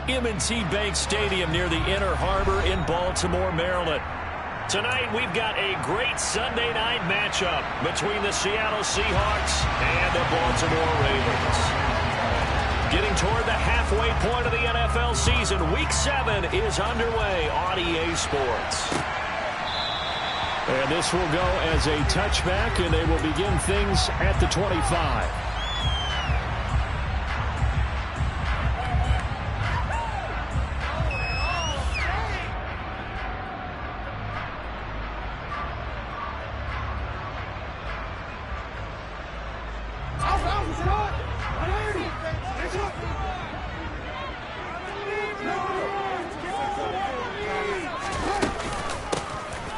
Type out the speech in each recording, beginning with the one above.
M&T Bank Stadium near the Inner Harbor in Baltimore, Maryland. Tonight, we've got a great Sunday night matchup between the Seattle Seahawks and the Baltimore Ravens. Getting toward the halfway point of the NFL season, Week 7 is underway on EA Sports. And this will go as a touchback, and they will begin things at the 25.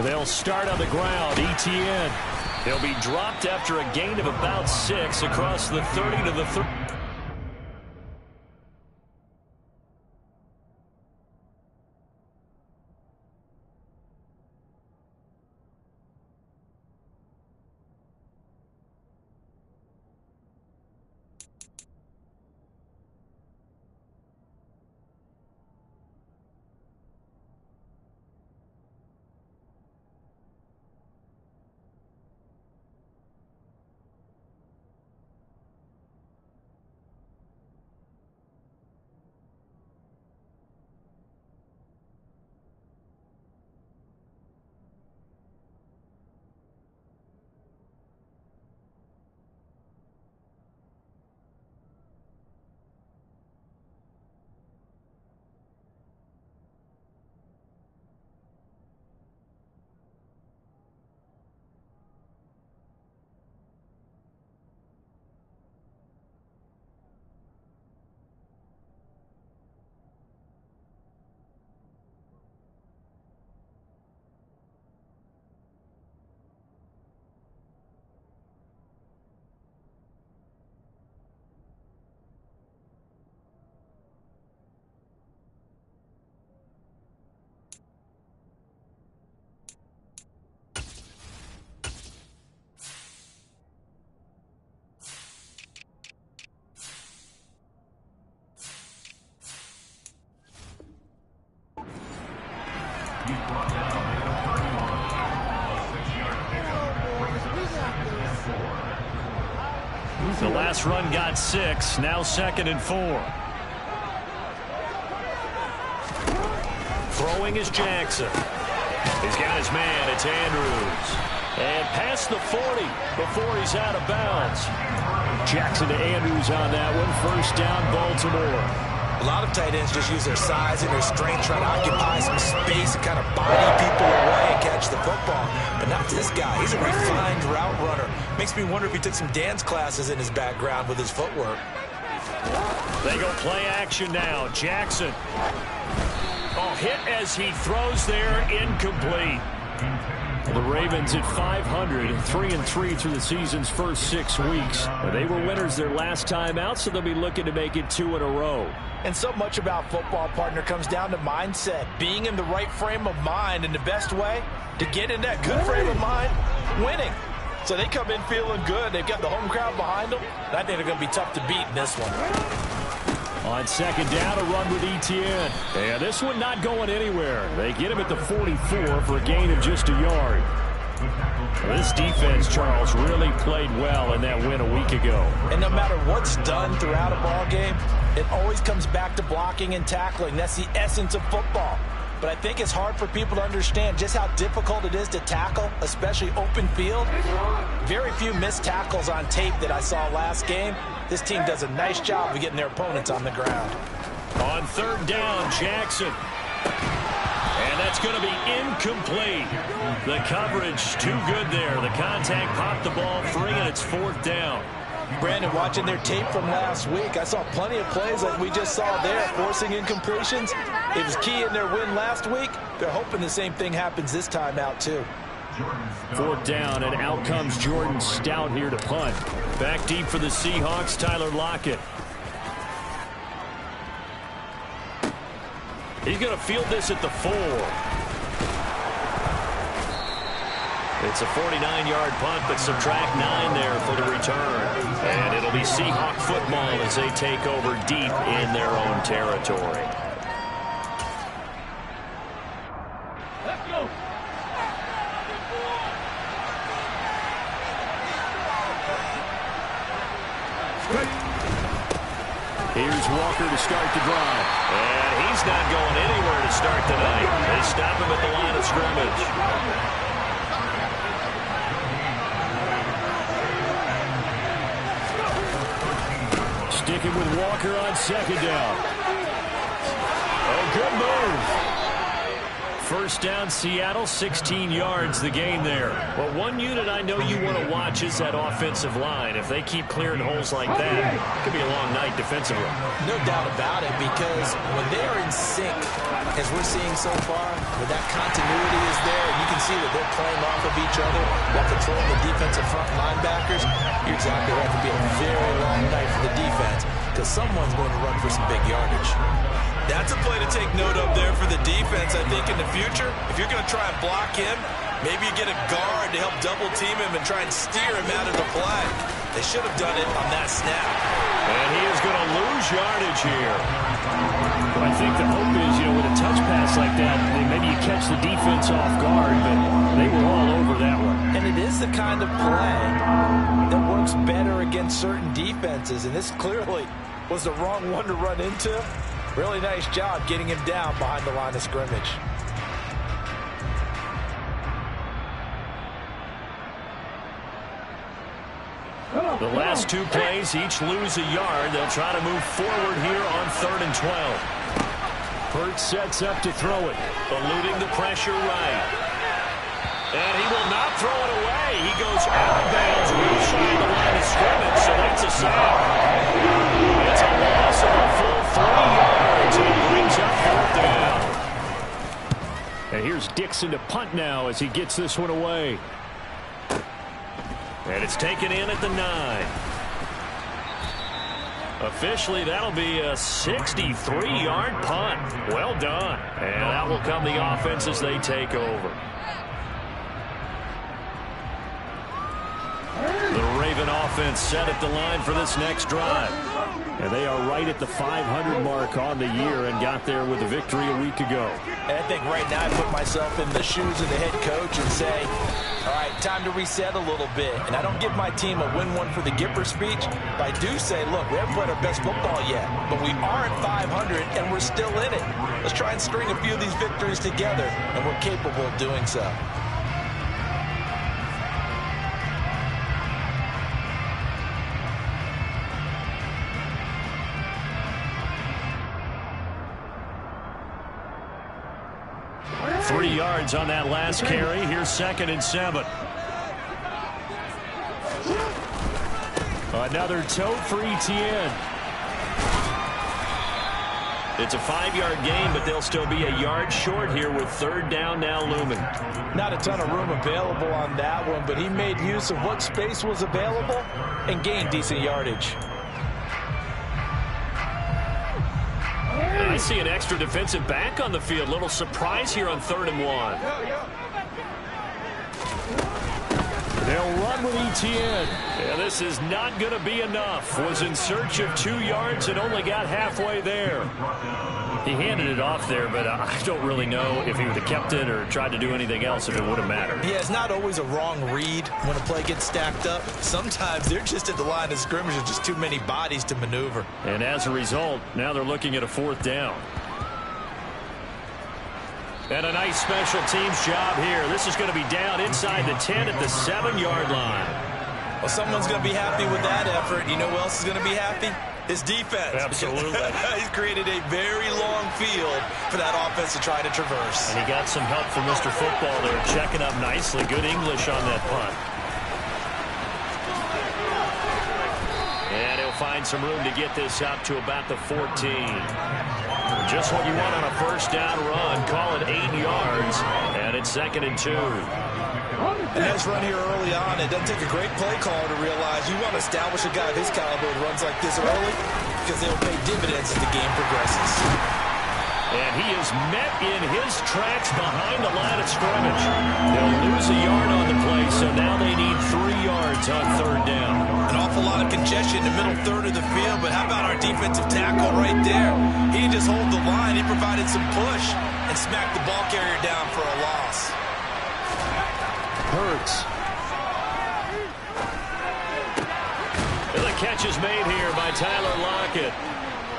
They'll start on the ground. Etienne. He'll be dropped after a gain of about 6 across the 30 to the 30. The last run got 6. Now 2nd and 4. Throwing is Jackson. He's got his man. It's Andrews. And past the 40 before he's out of bounds. Jackson to Andrews on that one. First down, Baltimore. A lot of tight ends just use their size and their strength, trying to occupy some space and kind of body people away and catch the football. But not this guy. He's a refined route runner. Makes me wonder if he took some dance classes in his background with his footwork. They go play action now. Jackson. Oh, hit as he throws there, incomplete. The Ravens at 500, 3-3 through the season's first 6 weeks. They were winners their last time out, so they'll be looking to make it 2 in a row. And so much about football, partner, comes down to mindset. Being in the right frame of mind, and the best way to get in that good frame of mind, winning. So they come in feeling good. They've got the home crowd behind them. And I think they're going to be tough to beat in this one. On 2nd down, a run with Etienne. And this one not going anywhere. They get him at the 44 for a gain of just a yard. This defense, Charles, really played well in that win a week ago. And no matter what's done throughout a ball game, it always comes back to blocking and tackling. That's the essence of football. But I think it's hard for people to understand just how difficult it is to tackle, especially open field. Very few missed tackles on tape that I saw last game. This team does a nice job of getting their opponents on the ground. On 3rd down, Jackson. And that's going to be incomplete. The coverage too good there. The contact popped the ball free, and it's 4th down. Brandon, watching their tape from last week, I saw plenty of plays like we just saw there, forcing incompletions. It was key in their win last week. They're hoping the same thing happens this time out, too. 4th down, and out comes Jordan Stout here to punt. Back deep for the Seahawks, Tyler Lockett. He's going to field this at the 4. It's a 49-yard punt, but subtract 9 there for the return. And it'll be Seahawk football as they take over deep in their own territory. Walker to start the drive. And he's not going anywhere to start tonight. They stop him at the line of scrimmage. Sticking with Walker on second down. Oh, good move. First down, Seattle, 16 yards the gain there. But one unit I know you want to watch is that offensive line. If they keep clearing holes like that, it could be a long night defensively. No doubt about it, because when they are in sync, as we're seeing so far, where that continuity is there, and you can see that they're playing off of each other while controlling the defensive front linebackers, you're exactly right. It could be a very long night for the defense, because someone's going to run for some big yardage. That's a play to take note of there for the defense, I think, in the future. If you're going to try and block him, maybe you get a guard to help double-team him and try and steer him out of the play. They should have done it on that snap. And he is going to lose yardage here. I think the hope is, with a touch pass like that, maybe you catch the defense off guard, but they were all over that one. And it is the kind of play that works better against certain defenses, and this clearly was the wrong one to run into. Really nice job getting him down behind the line of scrimmage. The last two plays each lose a yard. They'll try to move forward here on 3rd and 12. Hurts sets up to throw it, eluding the pressure right. And he will not throw it away. He goes out of bounds right side the line of scrimmage, so that's a sack. It's a loss of a full 3 yards, and it brings up 4th down. And here's Dixon to punt now as he gets this one away. And it's taken in at the 9. Officially, that'll be a 63-yard punt. Well done. And that will come the offense as they take over. The Raven offense set at the line for this next drive. And they are right at the 500 mark on the year and got there with a victory a week ago. And I think right now I put myself in the shoes of the head coach and say, all right, time to reset a little bit. And I don't give my team a win one for the Gipper speech, but I do say, look, we haven't played our best football yet, but we are at 500 and we're still in it. Let's try and string a few of these victories together, and we're capable of doing so. Three yards on that last carry. Here's 2nd and 7. Another tote for Etienne. It's a 5-yard gain, but they'll still be a yard short here with 3rd down now looming. Not a ton of room available on that one, but he made use of what space was available and gained decent yardage. I see an extra defensive back on the field. Little surprise here on 3rd and 1. They'll run with Etienne. Yeah, this is not going to be enough. Was in search of 2 yards and only got halfway there. He handed it off there, but I don't really know if he would have kept it or tried to do anything else if it would have mattered. Yeah, it's not always a wrong read when a play gets stacked up. Sometimes they're just at the line of scrimmage. There's just too many bodies to maneuver. And as a result, now they're looking at a 4th down. And a nice special teams job here. This is going to be down inside the 10 at the 7-yard line. Well, someone's going to be happy with that effort. You know who else is going to be happy? His defense. Absolutely. He's created a very long field for that offense to try to traverse. And he got some help from Mr. Football there, checking up nicely. Good English on that punt. And he'll find some room to get this up to about the 14. Just what you want on a 1st down run. Call it 8 yards. And it's 2nd and 2. A nice run here early on. It doesn't take a great play caller to realize you want to establish a guy of his caliber who runs like this early, because they'll pay dividends as the game progresses. And he is met in his tracks behind the line of scrimmage. They'll lose a yard on the play, so now they need 3 yards on 3rd down. An awful lot of congestion in the middle third of the field, but how about our defensive tackle right there? He didn't just hold the line. He provided some push and smacked the ball carrier down for a loss. Hurts. And the catch is made here by Tyler Lockett.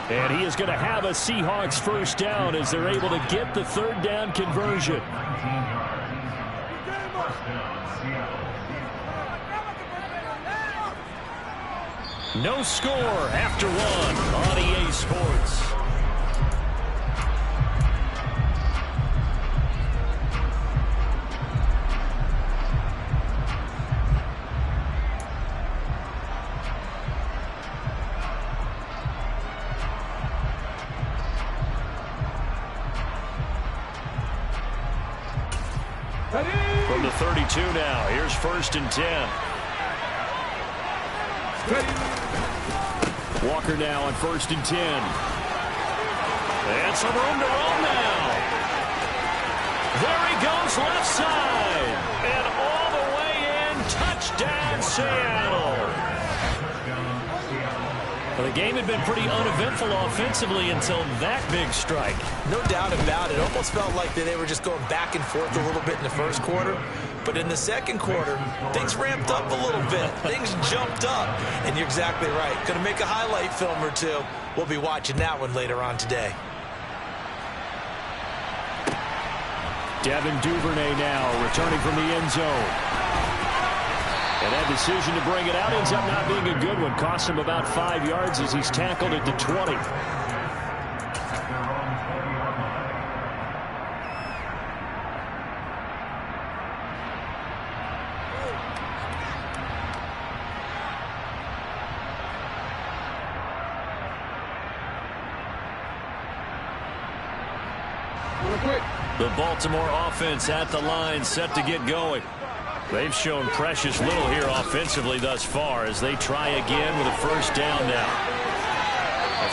And he is going to have a Seahawks first down as they're able to get the third down conversion. No score after one on EA Sports. From the 32 now, here's 1st and 10. Walker now on 1st and 10. And some room to roll now. There he goes left side. And all the way in, touchdown Seattle. Well, the game had been pretty uneventful offensively until that big strike. No doubt about it. Almost felt like they were just going back and forth a little bit in the first quarter. But in the second quarter, things ramped up a little bit. Things jumped up. And you're exactly right. Going to make a highlight film or two. We'll be watching that one later on today. Devin Duvernay now returning from the end zone. And that decision to bring it out ends up not being a good one. Cost him about 5 yards as he's tackled at the 20. The Baltimore offense at the line, set to get going. They've shown precious little here offensively thus far as they try again with a first down now.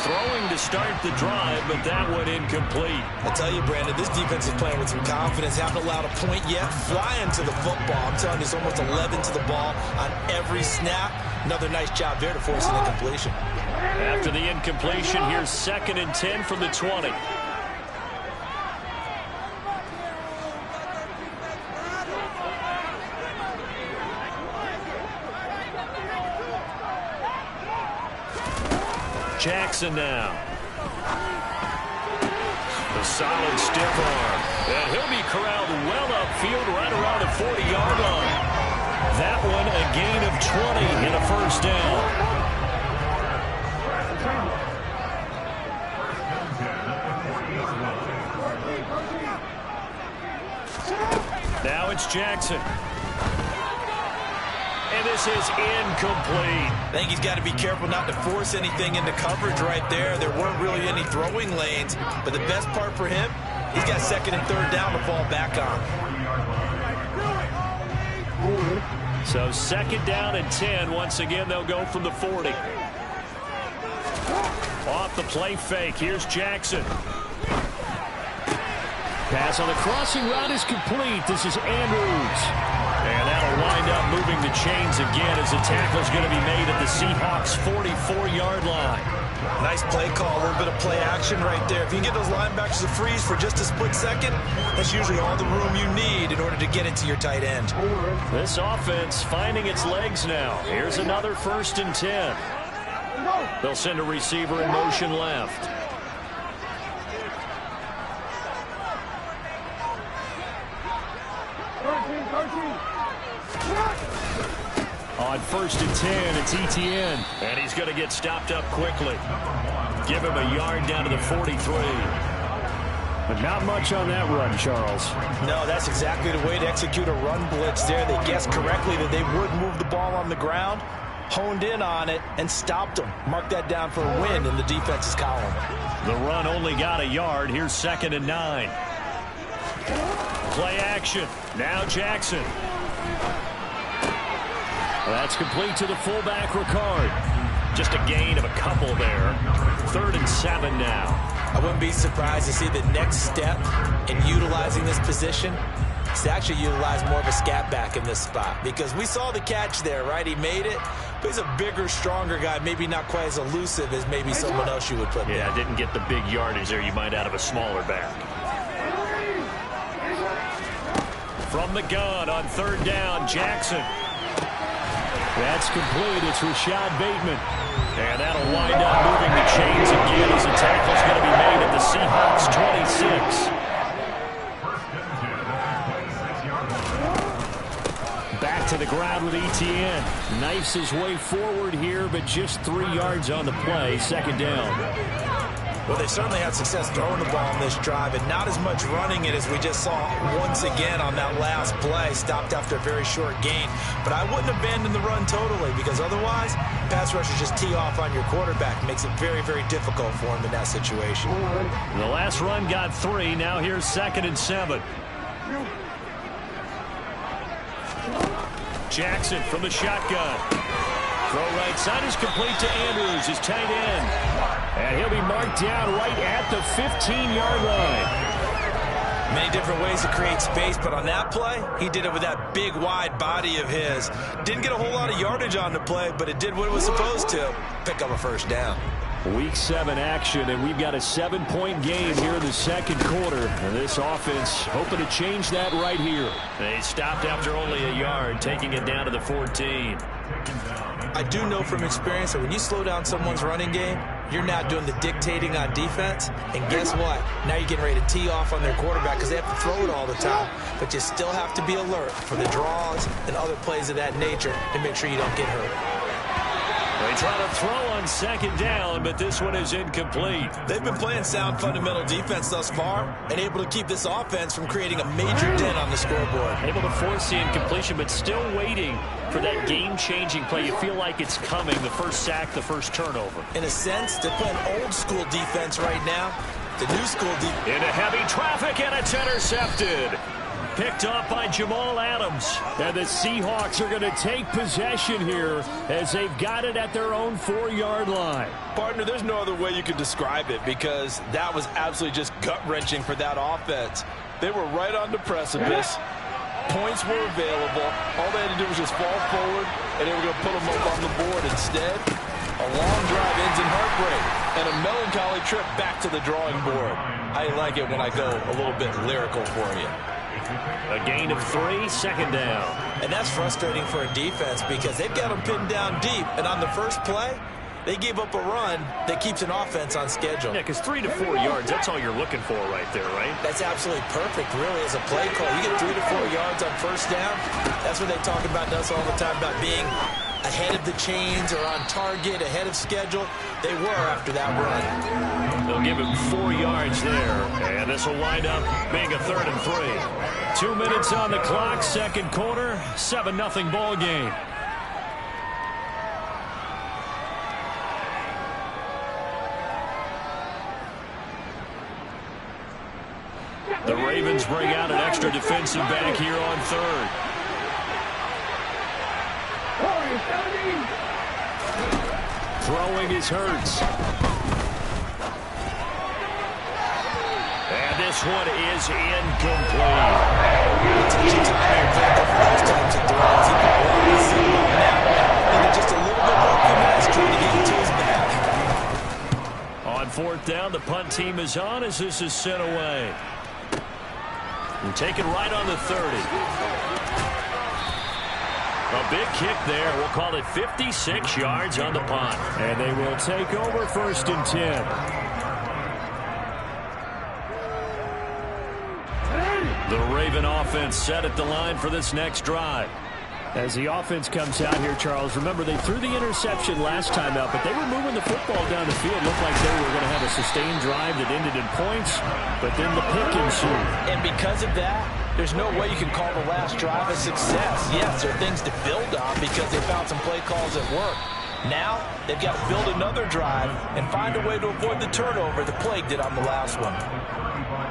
Throwing to start the drive, but that one incomplete. I tell you, Brandon, this defense is playing with some confidence. Haven't allowed a point yet. Flying to the football. I'm telling you, it's almost 11 to the ball on every snap. Another nice job there to force an incompletion. After the incompletion, here's 2nd and 10 from the 20. Jackson now. A solid stiff arm. And he'll be corralled well upfield right around the 40-yard line. That one a gain of 20 and a first down. Now it's Jackson. And this is incomplete. I think he's got to be careful not to force anything into coverage right there. There weren't really any throwing lanes. But the best part for him, he's got 2nd and 3rd down to fall back on. So 2nd down and 10. Once again, they'll go from the 40. Off the play fake. Here's Jackson. Pass on the crossing route is complete. This is Andrews. And that'll wind up moving the chains again as the tackle's going to be made at the Seahawks' 44-yard line. Nice play call, a little bit of play action right there. If you can get those linebackers to freeze for just a split second, that's usually all the room you need in order to get it to your tight end. This offense finding its legs now. Here's another 1st and 10. They'll send a receiver in motion left. On 1st and 10, it's Etienne. And he's going to get stopped up quickly. Give him a yard down to the 43. But not much on that run, Charles. No, that's exactly the way to execute a run blitz there. They guessed correctly that they would move the ball on the ground, honed in on it, and stopped them. Mark that down for a win in the defense's column. The run only got a yard. Here's 2nd and 9. Play action. Now Jackson. That's complete to the fullback, Ricard. Just a gain of a couple there. 3rd and 7 now. I wouldn't be surprised to see the next step in utilizing this position is to actually utilize more of a scat back in this spot. Because we saw the catch there, right? He made it. But he's a bigger, stronger guy. Maybe not quite as elusive as maybe someone else you would put there. Yeah, didn't get the big yardage there you might out of a smaller back. From the gun on 3rd down, Jackson. That's complete. It's Rashad Bateman. And that'll wind up moving the chains again as a tackle's going to be made at the Seahawks 26. Back to the ground with Etienne. Knifes his way forward here, but just 3 yards on the play. Second down. Well, they certainly had success throwing the ball on this drive, and not as much running it as we just saw once again on that last play. Stopped after a very short gain. But I wouldn't abandon the run totally, because otherwise, pass rushers just tee off on your quarterback. Makes it very, very difficult for him in that situation. The last run got 3. Now here's 2nd and 7. Jackson from the shotgun. Throw right side is complete to Andrews, his tight end. And he'll be marked down right at the 15-yard line. Many different ways to create space, but on that play, he did it with that big, wide body of his. Didn't get a whole lot of yardage on the play, but it did what it was supposed to. Pick up a first down. Week 7 action, and we've got a 7-point game here in the second quarter. And this offense hoping to change that right here. They stopped after only a yard, taking it down to the 14. I do know from experience that when you slow down someone's running game, you're now doing the dictating on defense. And guess what? Now you're getting ready to tee off on their quarterback because they have to throw it all the time. But you still have to be alert for the draws and other plays of that nature to make sure you don't get hurt. They try to throw on second down, but this one is incomplete. They've been playing sound fundamental defense thus far and able to keep this offense from creating a major dent on the scoreboard. Able to force the incompletion, but still waiting for that game-changing play. You feel like it's coming, the first sack, the first turnover. In a sense, they're playing old-school defense right now. The new school defense. Into heavy traffic, and it's intercepted. Picked up by Jamal Adams. And the Seahawks are going to take possession here as they've got it at their own 4-yard line. Partner, there's no other way you could describe it because that was absolutely just gut-wrenching for that offense. They were right on the precipice. Points were available. All they had to do was just fall forward, and they were going to put them up on the board. Instead, a long drive ends in heartbreak and a melancholy trip back to the drawing board. I like it when I go a little bit lyrical for you. A gain of 3, second down. And that's frustrating for a defense because they've got them pinned down deep. And on the first play, they gave up a run that keeps an offense on schedule. Yeah, because 3 to 4 yards, that's all you're looking for right there, right? That's absolutely perfect, really, as a play call. You get 3 to 4 yards on first down. That's what they talk about to us all the time, about being ahead of the chains or on target, ahead of schedule. They were after that run. They'll give him 4 yards there, and this will wind up being a 3rd and 3. 2 minutes on the clock, second quarter, 7-0 ball game. The Ravens bring out an extra defensive back here on 3rd. Throwing is Hurts. And this one is incomplete. Attention to higher pressure for those types of throws. He can really see him now. And just a little bit more finesse trying to get it to his back. On 4th down, the punt team is on as this is sent away. And taken right on the 30. A big kick there. We'll call it 56 yards on the punt. And they will take over 1st and 10. The Raven offense set at the line for this next drive. As the offense comes out here, Charles, remember they threw the interception last time out, but they were moving the football down the field. Looked like they were going to have a sustained drive that ended in points, but then the pick ensued. And because of that, there's no way you can call the last drive a success. Yes, there are things to build on because they found some play calls that work. Now, they've got to build another drive and find a way to avoid the turnover the Plague did on the last one.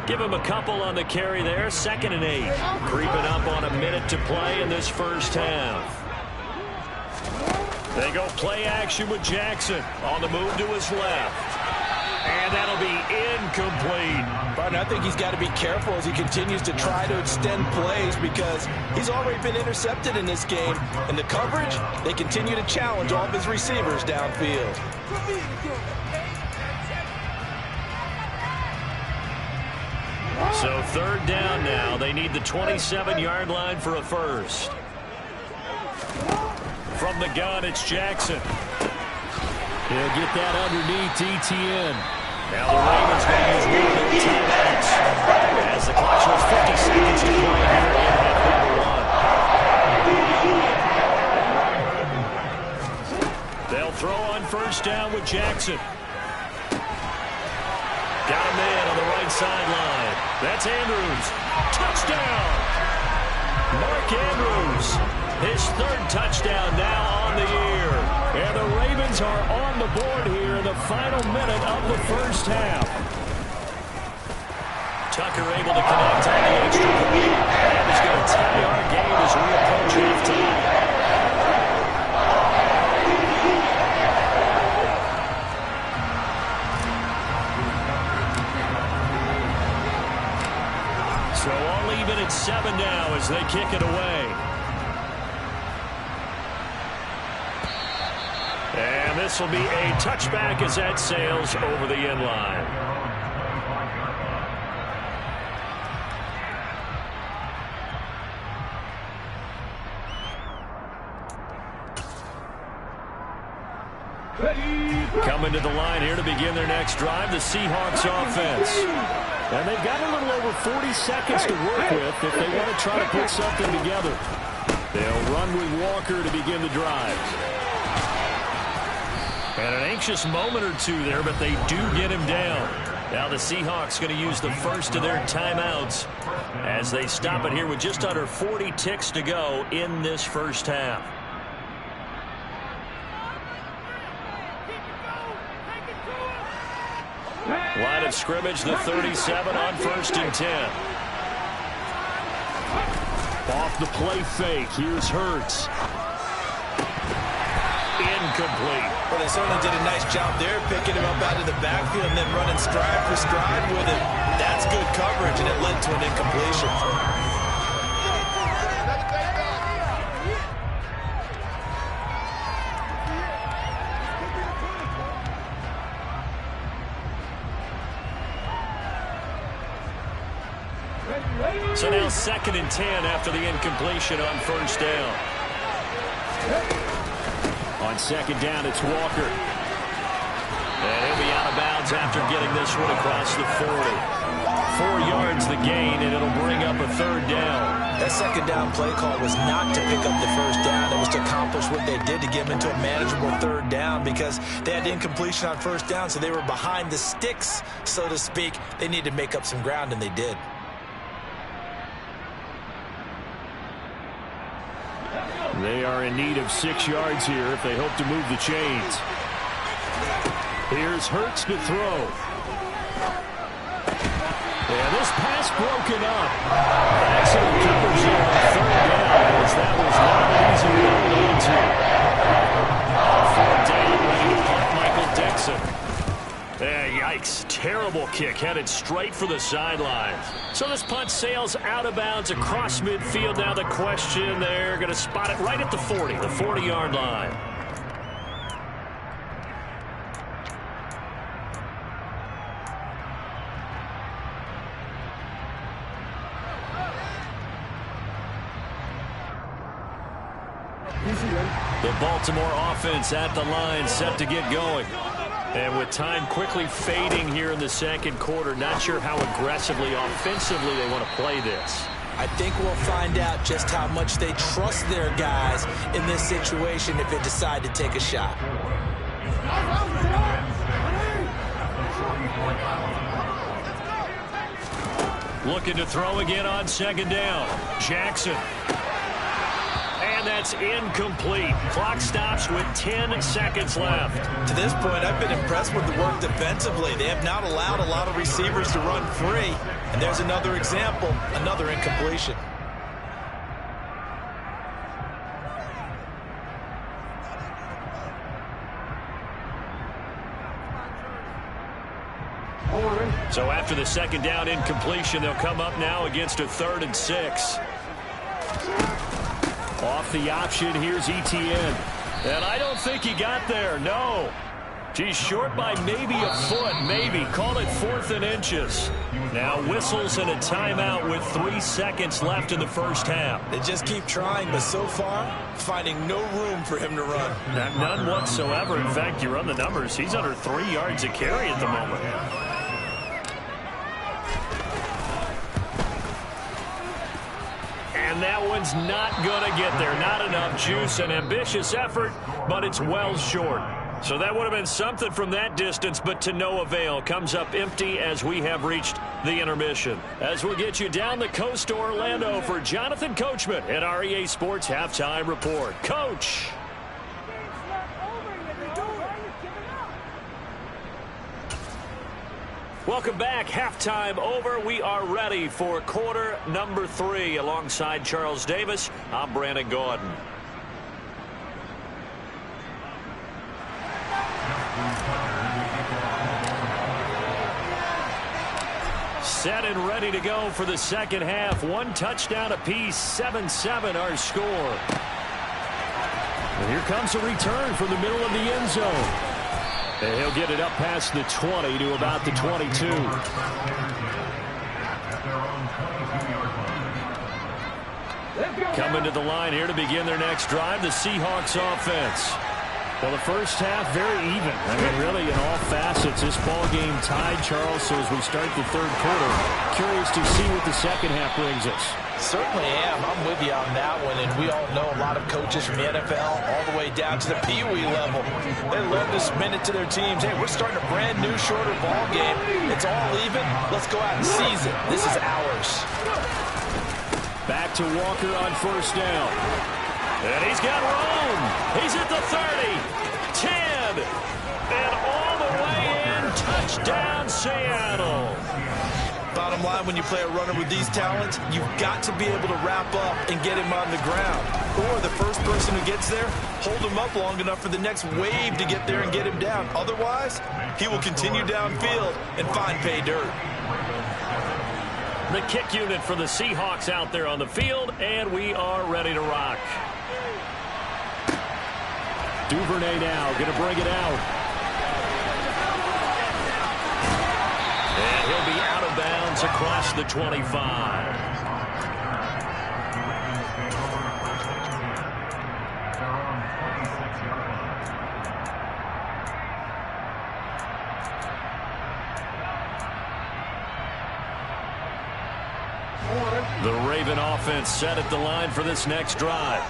Give him a couple on the carry there. 2nd and 8. Creeping up on a minute to play in this first half. They go play action with Jackson on the move to his left. And that'll be incomplete. Barton, I think he's got to be careful as he continues to try to extend plays because he's already been intercepted in this game. And the coverage, they continue to challenge all of his receivers downfield. So 3rd down now. They need the 27-yard line for a first. From the gun, it's Jackson. He'll get that underneath ETN. Now the Ravens going to use one of their timeouts as the clock shows 50 seconds to play here in half number one. They'll throw on first down with Jackson. Got a man on the right sideline. That's Andrews. Touchdown! Mark Andrews. His third touchdown now on the year. And the Ravens are on the board here in the final minute of the first half. Tucker able to connect on the extra point. And he's going to tie our game as we approach halftime. So all even at 7 now as they kick it away. And this will be a touchback as that sails over the end line. Coming to the line here to begin their next drive, the Seahawks offense. And they've got a little over 40 seconds to work with if they want to try to put something together. They'll run with Walker to begin the drive. And an anxious moment or two there, but they do get him down. Now the Seahawks going to use the first of their timeouts as they stop it here with just under 40 ticks to go in this first half. Line of scrimmage, the 37 on 1st and 10. Off the play fake, here's Hurts. Incomplete. Well, they certainly did a nice job there, picking him up out of the backfield and then running stride for stride with it. That's good coverage, and it led to an incompletion. So now 2nd and 10 after the incompletion on first down. On 2nd down, it's Walker. And he'll be out of bounds after getting this one across the 40. 4 yards the gain, and it'll bring up a 3rd down. That 2nd down play call was not to pick up the 1st down. It was to accomplish what they did to get them into a manageable 3rd down because they had incompletion on 1st down, so they were behind the sticks, so to speak. They needed to make up some ground, and they did. They are in need of 6 yards here if they hope to move the chains. Here's Hurts to throw. And this pass broken up. Excellent coverage there on 3rd down as that was not easy to hold on to. 4th down, ready to punt Michael Dixon. Yikes. Terrible kick headed straight for the sidelines. So this punt sails out of bounds across midfield. Now the question, they're going to spot it right at the 40, the 40-yard line. The Baltimore offense at the line set to get going. And with time quickly fading here in the 2nd quarter, not sure how aggressively, offensively they want to play this. I think we'll find out just how much they trust their guys in this situation if they decide to take a shot. Looking to throw again on 2nd down. Jackson. And that's incomplete. Clock stops with 10 seconds left. To this point, I've been impressed with the work defensively. They have not allowed a lot of receivers to run free. And there's another example, another incompletion. So after the 2nd down incompletion, they'll come up now against a 3rd and 6. Off the option, here's ETN. And I don't think he got there, no. She's short by maybe a foot, maybe. Call it 4th and inches. Now whistles and a timeout with 3 seconds left in the first half. They just keep trying, but so far, finding no room for him to run. None whatsoever. In fact, you run the numbers. He's under 3 yards a carry at the moment. And that one's not going to get there. Not enough juice. An ambitious effort, but it's well short. So that would have been something from that distance, but to no avail. Comes up empty as we have reached the intermission. As we'll get you down the coast to Orlando for Jonathan Coachman at our EA Sports Halftime Report. Coach. Welcome back. Halftime over. We are ready for quarter number 3. Alongside Charles Davis, I'm Brandon Gordon. Set and ready to go for the second half. 1 touchdown apiece, 7-7 our score. And here comes a return from the middle of the end zone. And he'll get it up past the 20 to about the 22. Coming to the line here to begin their next drive, the Seahawks offense. Well, the first half, very even. I mean, really, in all facets, this ball game tied, Charles. So as we start the third quarter, curious to see what the second half brings us. Certainly am. I'm with you on that one. And we all know a lot of coaches from the NFL all the way down to the Pee-wee level. They love to spin it to their teams. Hey, we're starting a brand new, shorter ball game. It's all even. Let's go out and seize it. This is ours. Back to Walker on first down. And he's got room. He's at the 30, 10, and all the way in. Touchdown, Seattle. Bottom line, when you play a runner with these talents, you've got to be able to wrap up and get him on the ground. Or the first person who gets there, hold him up long enough for the next wave to get there and get him down. Otherwise, he will continue downfield and find pay dirt. The kick unit for the Seahawks out there on the field, and we are ready to rock. Duvernay now going to bring it out. And he'll be out of bounds across the 25. The Raven offense set at the line for this next drive.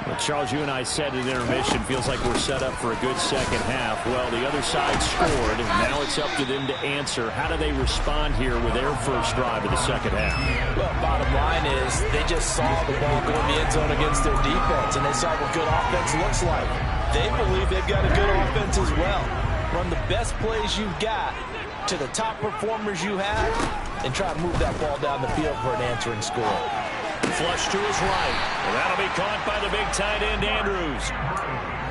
Well, Charles, you and I said at intermission, feels like we're set up for a good second half. Well, the other side scored, and now it's up to them to answer. How do they respond here with their first drive of the second half? Well, bottom line is they just saw the ball go in the end zone against their defense, and they saw what good offense looks like. They believe they've got a good offense as well. Run the best plays you've got to the top performers you have, and try to move that ball down the field for an answering score. Flush to his right. And that'll be caught by the big tight end, Andrews.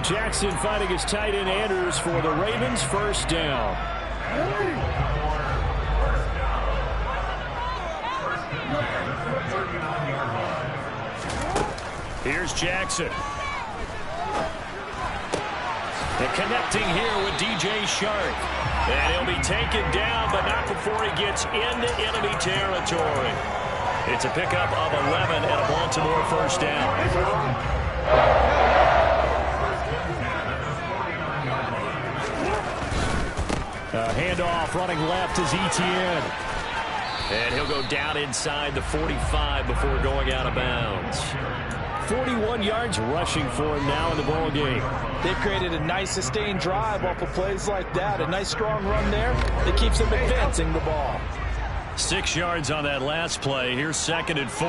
Jackson finding his tight end, Andrews, for the Ravens' first down. Here's Jackson. And connecting here with DJ Shark. And he'll be taken down, but not before he gets into enemy territory. It's a pickup of 11 and a Baltimore first down. Handoff running left is Etienne. And he'll go down inside the 45 before going out of bounds. 41 yards rushing for him now in the ball game. They've created a nice sustained drive off of plays like that. A nice strong run there that keeps them advancing the ball. 6 yards on that last play. Here's 2nd and 4.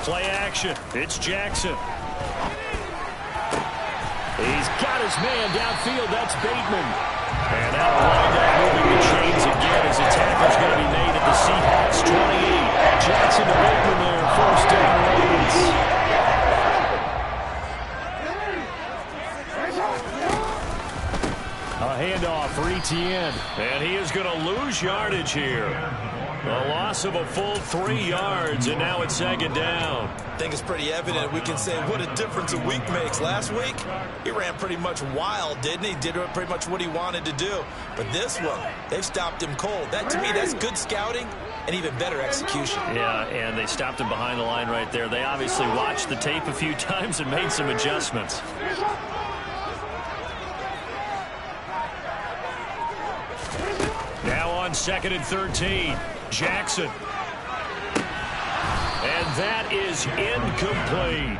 Play action. It's Jackson. He's got his man downfield. That's Bateman. And that wind up moving the chains again as a tackle's going to be made at the Seahawks 28. Jackson to Bateman there. First down Ravens. A handoff for Etienne. And he is going to lose yardage here. A loss of a full 3 yards, and now it's 2nd down. I think it's pretty evident. We can say what a difference a week makes. Last week, he ran pretty much wild, didn't he? Did pretty much what he wanted to do. But this one, they've stopped him cold. That, to me, that's good scouting and even better execution. Yeah, and they stopped him behind the line right there. They obviously watched the tape a few times and made some adjustments. Now on 2nd and 13, Jackson. And that is incomplete.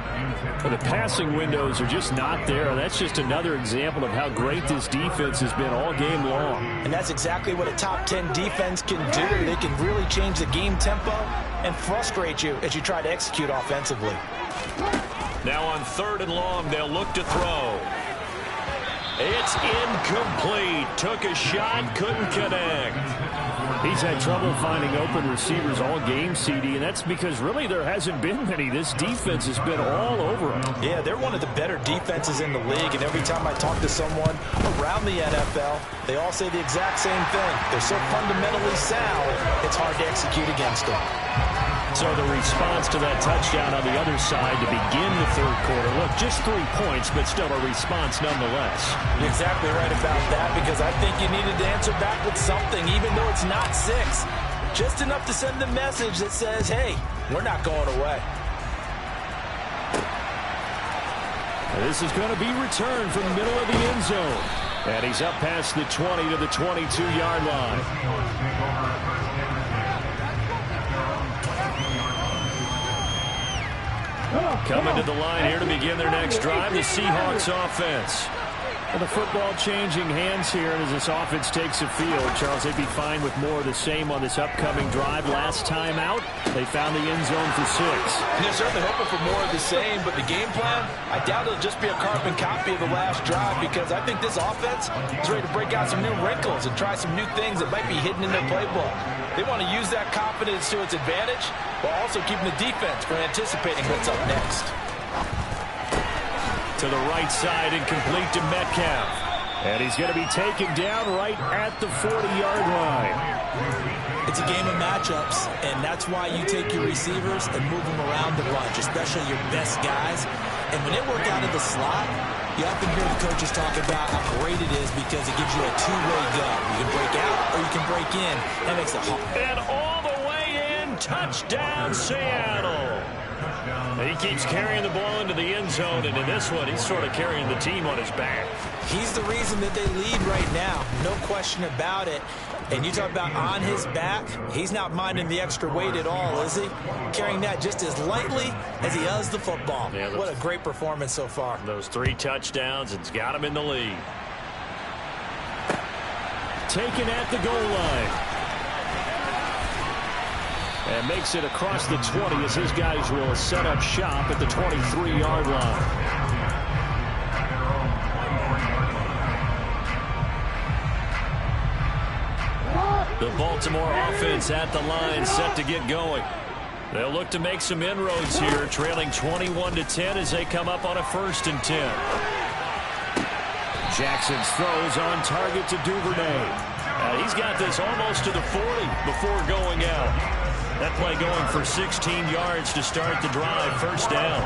The passing windows are just not there. That's just another example of how great this defense has been all game long. And that's exactly what a top 10 defense can do. They can really change the game tempo and frustrate you as you try to execute offensively. Now on 3rd and long, they'll look to throw. It's incomplete. Took a shot, couldn't connect. He's had trouble finding open receivers all game, CD, and that's because really there hasn't been many. This defense has been all over him. Yeah, they're one of the better defenses in the league, and every time I talk to someone around the NFL, they all say the exact same thing. They're so fundamentally sound, it's hard to execute against them. So the response to that touchdown on the other side to begin the 3rd quarter. Look, just 3 points, but still a response nonetheless. You're exactly right about that, because I think you needed to answer back with something, even though it's not 6. Just enough to send the message that says, hey, we're not going away. This is going to be returned from the middle of the end zone. And he's up past the 20 to the 22-yard line. Coming to the line here to begin their next drive, the Seahawks offense. And the football changing hands here as this offense takes the field. Charles, they'd be fine with more of the same on this upcoming drive. Last time out, they found the end zone for 6. And they're certainly hoping for more of the same, but the game plan, I doubt it'll just be a carbon copy of the last drive, because I think this offense is ready to break out some new wrinkles and try some new things that might be hidden in their playbook. They want to use that confidence to its advantage, while also keeping the defense from anticipating what's up next. To the right side, incomplete to Metcalf. And he's going to be taken down right at the 40-yard line. It's a game of matchups, and that's why you take your receivers and move them around the bunch, especially your best guys. And when they work out of the slot, you often hear the coaches talk about how great it is because it gives you a two-way go. You can break out or you can break in. That makes it hard. And all the way in, touchdown Seattle. He keeps carrying the ball into the end zone, and in this one, he's sort of carrying the team on his back. He's the reason that they lead right now, no question about it. And you talk about on his back, he's not minding the extra weight at all, is he? Carrying that just as lightly as he does the football. Yeah, what a great performance so far. Those 3 touchdowns, it's got him in the lead. Taken at the goal line. And makes it across the 20 as his guys will set up shop at the 23-yard line. The Baltimore offense at the line, set to get going. They'll look to make some inroads here, trailing 21-10 as they come up on a 1st and 10. Jackson's throws on target to Duvernay. He's got this almost to the 40 before going out. That play going for 16 yards to start the drive, 1st down.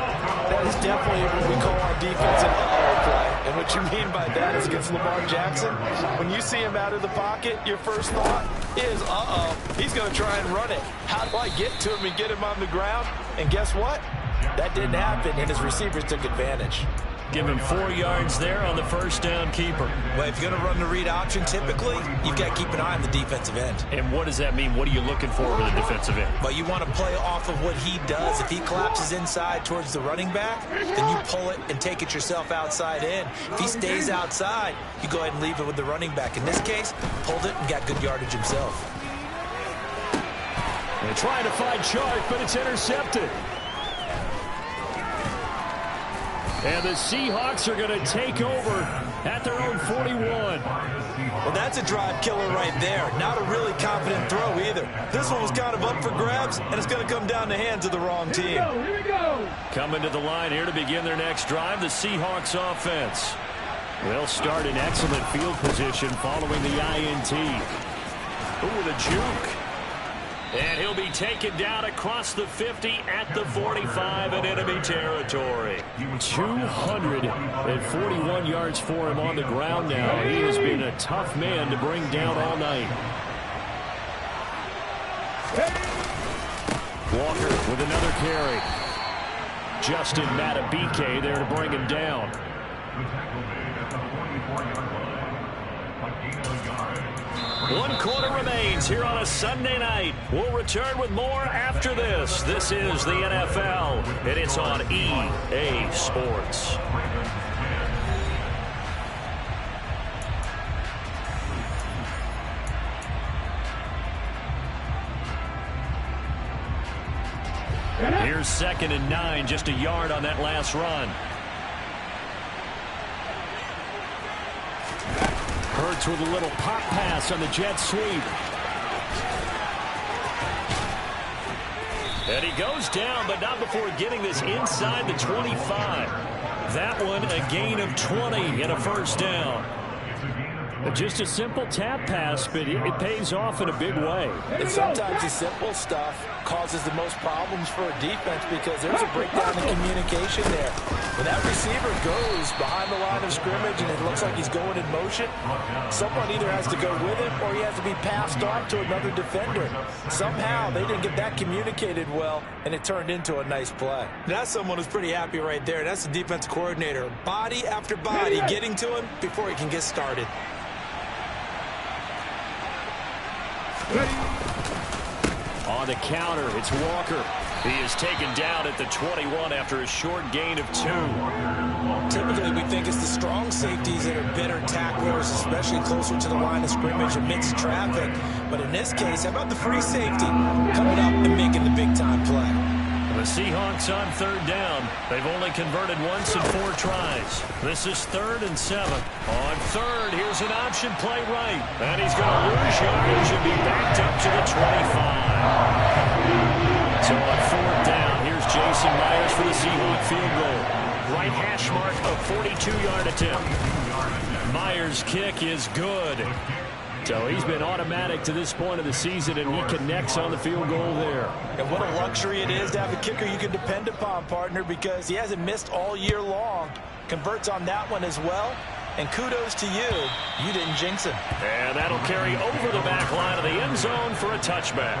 That is definitely what we call our defensive play. And what you mean by that is against Lamar Jackson, when you see him out of the pocket, your first thought is, he's going to try and run it. How do I get to him and get him on the ground? And guess what? That didn't happen, and his receivers took advantage. Give him 4 yards there on the 1st down keeper. Well, if you're going to run the read option, typically, you've got to keep an eye on the defensive end. And what does that mean? What are you looking for with the defensive end? Well, you want to play off of what he does. If he collapses inside towards the running back, then you pull it and take it yourself outside in. If he stays outside, you go ahead and leave it with the running back. In this case, pulled it and got good yardage himself. They're trying to find Chark, but it's intercepted. And the Seahawks are going to take over at their own 41. Well, that's a drive killer right there. Not a really confident throw either. This one was kind of up for grabs, and it's going to come down the hands of the wrong team. Here we go. Coming to the line here to begin their next drive, the Seahawks offense. They'll start in excellent field position following the INT. Ooh, with a juke. And he'll be taken down across the 50 at the 45 in enemy territory. 241 yards for him on the ground now. He has been a tough man to bring down all night. Walker with another carry. Justin Matabike there to bring him down. 1 quarter remains here on a Sunday night. We'll return with more after this. This is the NFL, and it's on EA Sports. Here's 2nd and 9, just a yard on that last run. Hurts with a little pop pass on the jet sweep. And he goes down, but not before getting this inside the 25. That one a gain of 20 and a first down. Just a simple tap pass, but it pays off in a big way. And sometimes the simple stuff causes the most problems for a defense because there's a breakdown in communication there. When that receiver goes behind the line of scrimmage and it looks like he's going in motion, someone either has to go with him or he has to be passed on to another defender. Somehow they didn't get that communicated well, and it turned into a nice play. That's someone who's pretty happy right there. That's the defense coordinator. Body after body getting to him before he can get started. On the counter, it's Walker. He is taken down at the 21 after a short gain of 2. Typically, we think it's the strong safeties that are better tacklers, especially closer to the line of scrimmage amidst traffic. But in this case, how about the free safety coming up and making the big-time play? The Seahawks on 3rd down. They've only converted once in 4 tries. This is 3rd and 7. On 3rd, here's an option play right. And he's going to lose yardage and be backed up to the 25. So on 4th down, here's Jason Myers for the Seahawks field goal. Right hash mark, a 42-yard attempt. Myers' kick is good. So he's been automatic to this point of the season, and he connects on the field goal there. And what a luxury it is to have a kicker you can depend upon, partner, because he hasn't missed all year long. Converts on that one as well. And kudos to you. You didn't jinx him. And that'll carry over the back line of the end zone for a touchback.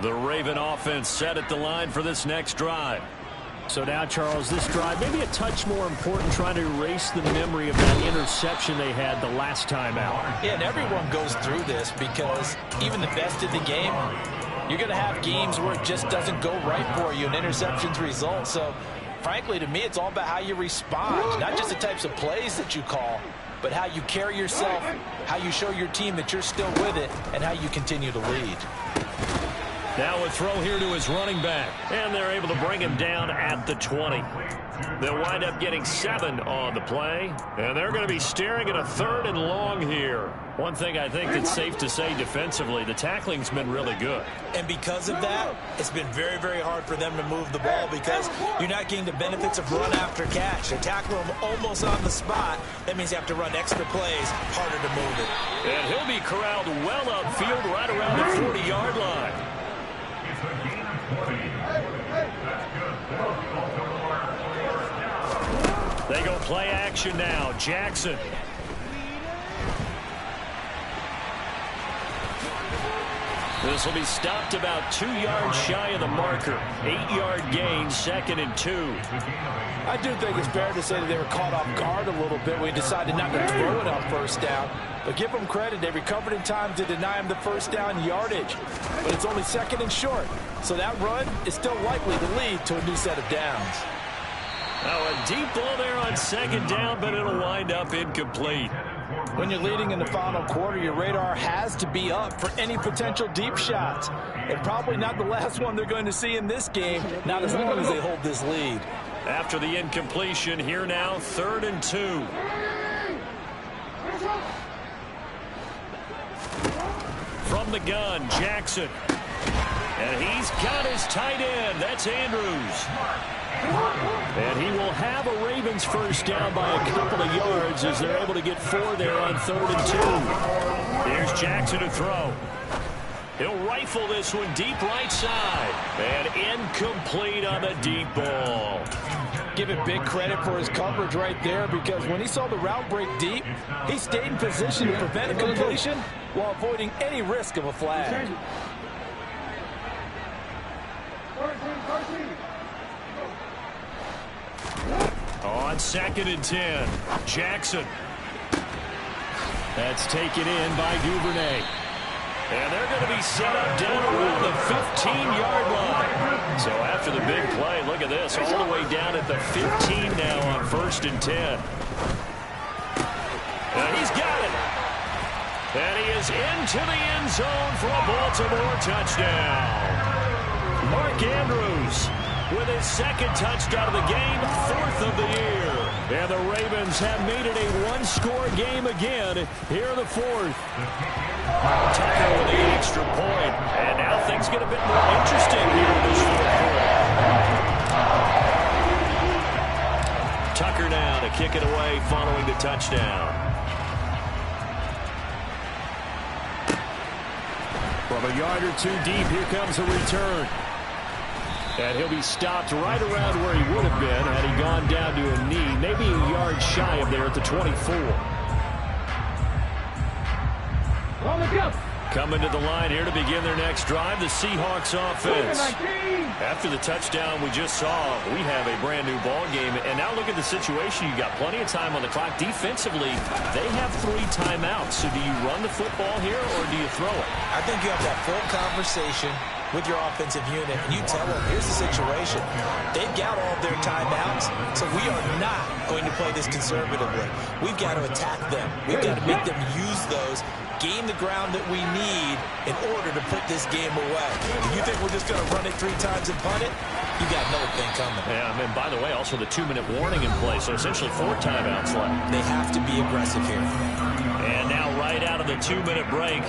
The Raven offense set at the line for this next drive. So now, Charles, this drive maybe a touch more important, trying to erase the memory of that interception they had the last time out. Yeah, and everyone goes through this because even the best in the game, you're going to have games where it just doesn't go right for you and interceptions result. So, frankly, to me, it's all about how you respond, not just the types of plays that you call, but how you carry yourself, how you show your team that you're still with it, and how you continue to lead. Now a throw here to his running back, and they're able to bring him down at the 20. They'll wind up getting 7 on the play, and they're going to be staring at a 3rd and long here. One thing I think that's safe to say defensively, the tackling's been really good. And because of that, it's been very, very hard for them to move the ball because you're not getting the benefits of run after catch. They tackle him almost on the spot. That means you have to run extra plays, harder to move it. And he'll be corralled well upfield right around the 40-yard line. They go play action now. Jackson. This will be stopped about 2 yards shy of the marker. 8-yard gain, 2nd and 2. I do think it's fair to say that they were caught off guard a little bit when he decided not to throw it on 1st down. But give them credit. They recovered in time to deny him the 1st down yardage. But it's only 2nd and short. So that run is still likely to lead to a new set of downs. Now a deep ball there on 2nd down, but it'll wind up incomplete. When you're leading in the final quarter, your radar has to be up for any potential deep shots. And probably not the last one they're going to see in this game, not as long as they hold this lead. After the incompletion, here now, 3rd and 2. From the gun, Jackson. And he's got his tight end. That's Andrews. And he will have a Ravens first down by a couple of yards as they're able to get 4 there on 3rd and 2. Here's Jackson to throw. He'll rifle this one deep right side. And incomplete on the deep ball. Give him big credit for his coverage right there, because when he saw the route break deep, he stayed in position to prevent a completion while avoiding any risk of a flag. On 2nd and 10, Jackson. That's taken in by Duvernay. And they're going to be set up down around the 15-yard line. So after the big play, look at this, all the way down at the 15 now on 1st and 10. And he's got it. And he is into the end zone for a Baltimore touchdown. Mark Andrews with his 2nd touchdown of the game, 4th of the year. And the Ravens have made it a one-score game again here in the 4th. Tucker with the extra point. And now things get a bit more interesting here in this 4th quarter. Tucker now to kick it away following the touchdown. From a yard or 2 deep, here comes a return. And he'll be stopped right around where he would have been had he gone down to a knee, maybe a yard shy of there at the 24. Coming to the line here to begin their next drive, the Seahawks offense. After the touchdown we just saw, we have a brand new ball game. And now look at the situation. You got plenty of time on the clock. Defensively, they have 3 timeouts. So do you run the football here or do you throw it? I think you have that full conversation with your offensive unit, and you tell them, here's the situation. They've got all of their timeouts, so we are not going to play this conservatively. We've got to attack them. We've got to make them use those, gain the ground that we need in order to put this game away. If you think we're just going to run it 3 times and punt it, you got another thing coming. Yeah, and by the way, also the 2-minute warning in play, so essentially 4 timeouts left. They have to be aggressive here. And now right out of the 2-minute break,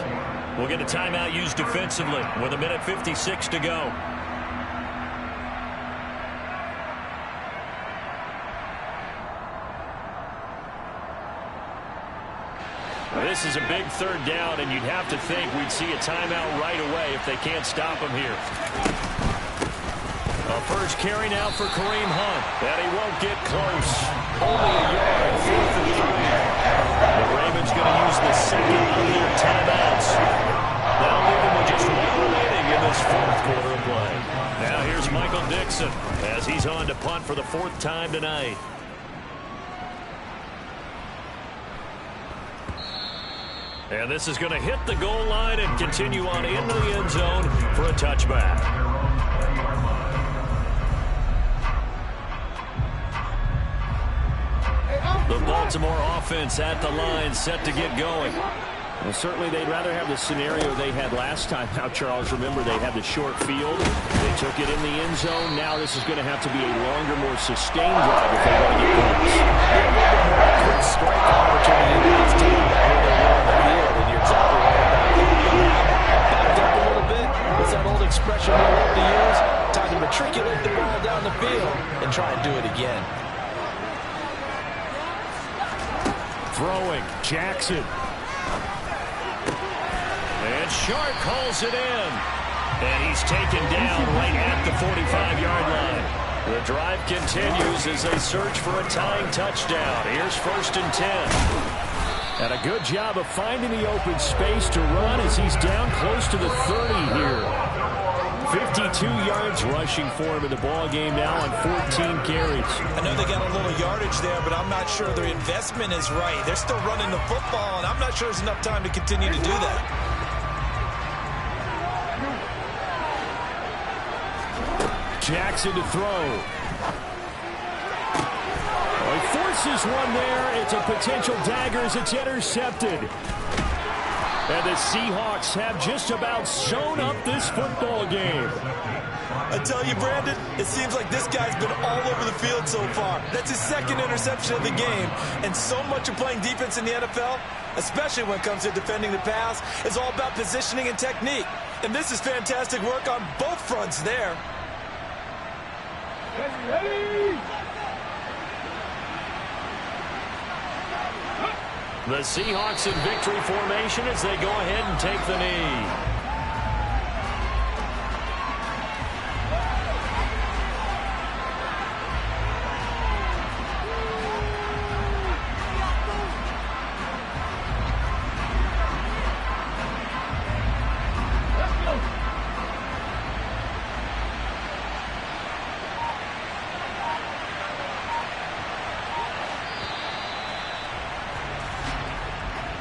we'll get a timeout used defensively with 1:56 to go. This is a big 3rd down, and you'd have to think we'd see a timeout right away if they can't stop him here. A first carry now for Kareem Hunt, and he won't get close. Only a yard, 4th and 3. The Ravens going to use the 2nd of their timeouts. That'll leave them with just 1 remaining in this 4th quarter of play. Now here's Michael Dixon as he's on to punt for the 4th time tonight. And this is going to hit the goal line and continue on into the end zone for a touchback. The Baltimore offense at the line, set to get going. Well, certainly they'd rather have the scenario they had last time. Now, Charles, remember, they had the short field. They took it in the end zone. Now this is going to have to be a longer, more sustained drive if they want to get points. Quick strike opportunity last time that when they were on the field, and you're exactly right about that. Backed up a little bit. What's that old expression we love to use? Time to matriculate the ball down the field and try and do it again. Throwing, Jackson. And Sharp calls it in. And he's taken down right at the 45-yard line. The drive continues as they search for a tying touchdown. Here's 1st and 10. And a good job of finding the open space to run as he's down close to the 30 here. 52 yards rushing for him in the ball game now on 14 carries. I know they got a little yardage there, but I'm not sure their investment is right. They're still running the football, and I'm not sure there's enough time to continue to do that. Jackson to throw. Oh, he forces one there. It's a potential dagger as it's intercepted. And the Seahawks have just about sewn up this football game. I tell you, Brandon, it seems like this guy's been all over the field so far. That's his 2nd interception of the game. And so much of playing defense in the NFL, especially when it comes to defending the pass, is all about positioning and technique. And this is fantastic work on both fronts there. The Seahawks in victory formation as they go ahead and take the knee.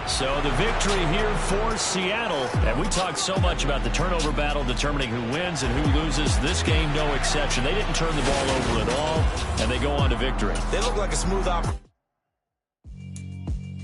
So the victory here for Seattle. And we talked so much about the turnover battle determining who wins and who loses. This game, no exception. They didn't turn the ball over at all, and they go on to victory. They look like a smooth operation.